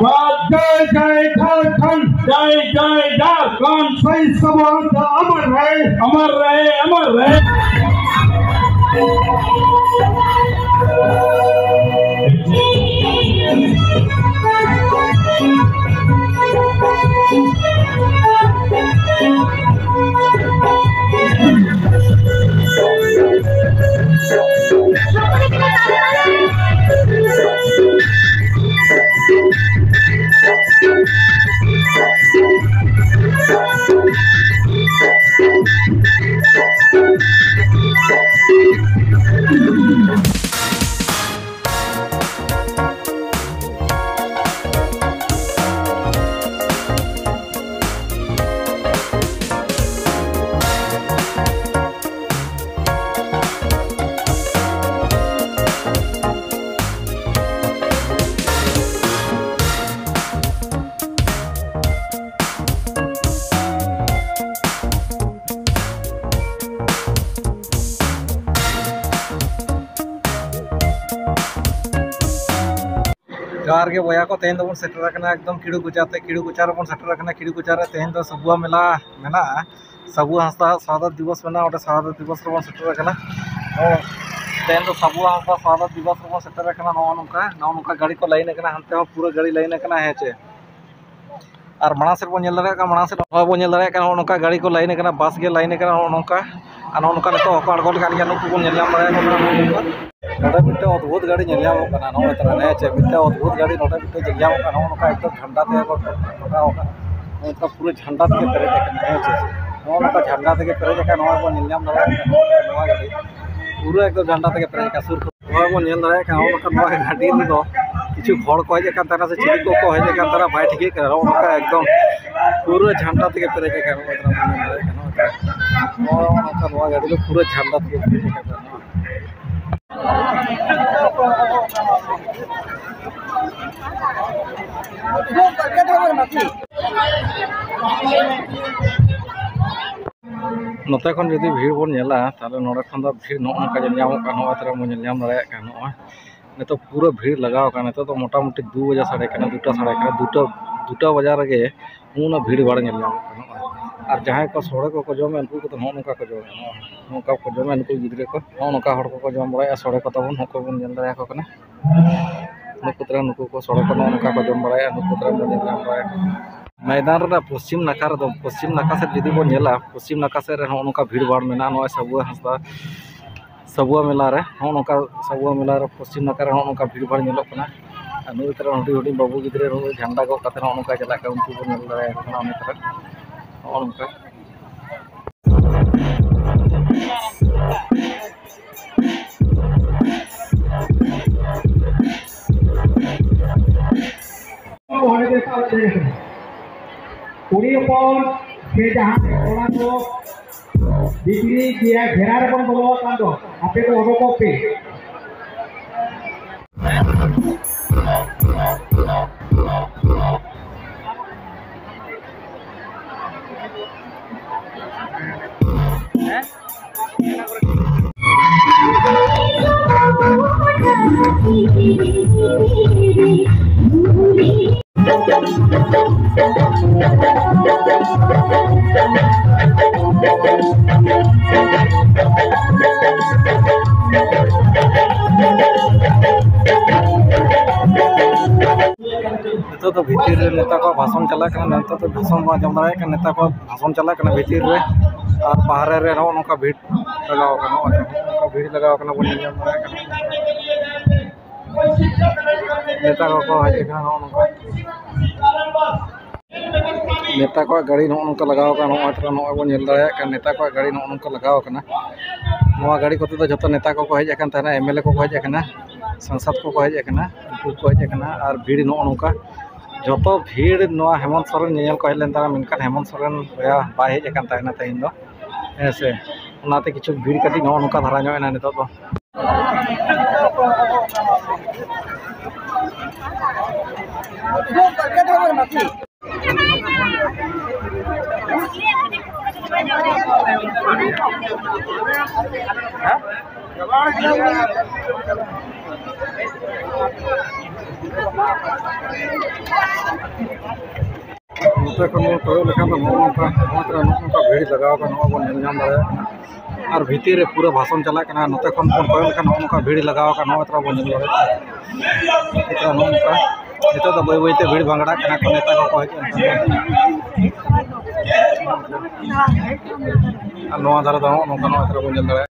जय जय झारखंड, जय जय झारखंड। सही समाज अमर रहे, अमर रहे, अमर रहे। जोहार के बया को तेहन दबन सेटर एकदम किड़ू गुचाते किड़ू गुचा बन सेटर किड़ू गुचा तेहन दो सबुआ मेला मेना सबुआ हंसदा शहादत दिवस मेना ओटे शहादत दिवस बन सेटर तेहन दो सबुआ हंसदा शहादत दिवस बन सेटर नौका गाड़ी को लाइन हानते पूरा गाड़ी लाइन है चे और माड़ा से बन माड़ा से बन नौका गाड़ी को लाइन बस के लाइन नौका नौका नित अड़गो नुकू बन मिट्टे अद्भुत गाड़ी नोड़े तरह चे मिट्टे अद्भुत गाड़ी नोड़े मिट्टे नौका एकदम झंडा मतलब पूरा झंडा ते पेरेज चे नौका झंडा ते पेरेज बन गाड़ी पूरा एकदम झंडा ते पेरेज सुर बन गाड़ी किचु को हजन से चिली को हजन बै ठीक नौका एकदम पूरा झंडा ते पेरेज गाड़ी पूरा झंडा ते पेरेज नोते खन जदि भीड़ बन नेला ताले नोड़े खन भीड़ नौका तरह बन नित पूरा भीड़ लगाव नित तो मोटामुटी 2 बजे साढ़े 2टा साढ़े 2टा बजा रे उन भीड़ भाड़ और जहाँ को सोड़े को जमे उनको तो नौका को जमे नौका को जमे उनको गिद्रे को नौका को जम बड़ा सोड़े को तब नुको बन नुकु तरह नुकु को सोड़े को नौका को जम बड़ा नुकु तरह बन मैदान रे पश्चिम नाका पश्चिम नाका से जुदी बन पश्चिम नाका से नौका भीड़ भाड़ में नॉय सबुआ हंसदा सबुआ मेला रे नौका सबुआ मेला रे पश्चिम नाका रे नौका भीड़ भाड़ नुई तरह हुडी हुडी बाबू गिद्रे झंडा गो कते नौका चला उनको बन नौका बिक्री किया घेरा बन बोलो आपे तो ओडो पे तो भीतर नेता को भाषण चला तो भाषण आजम दाड़ा नेता को भाषण चला भीतर और बाहर रे नौका भीड़ लगाव भीड़ लगाव बन नेता को हज नेता को गाड़ी नौका लगाव बन नेता को गाड़ी नौका लगाव गाड़ी को जो नेता को हज एमएलए को हज सांसद को हज उनको को हज और भीड़ नौका जो भीड़ हेमंत सोरेन नेल को हज लेन हेमंत सोरेन बै हज तेहन दो ऐसे किछु भीड़ कटी नौका धारा ना नित नोते खन बन कोयो लेखान दो नोंका भीड़ लगाव का नवा बन नाम दाड़े और भीतर रे पूरा भाषण चला कना नोते खन बन कोयो लेखान नोंका भीड़ लगाव का नवा तरा बन दाड़े इतना नोंका नितो तो बय बयते भीड़ भांगड़ा कना को नेता को कहे और नवा धारा दो नोंका नवा तरा बन दाड़े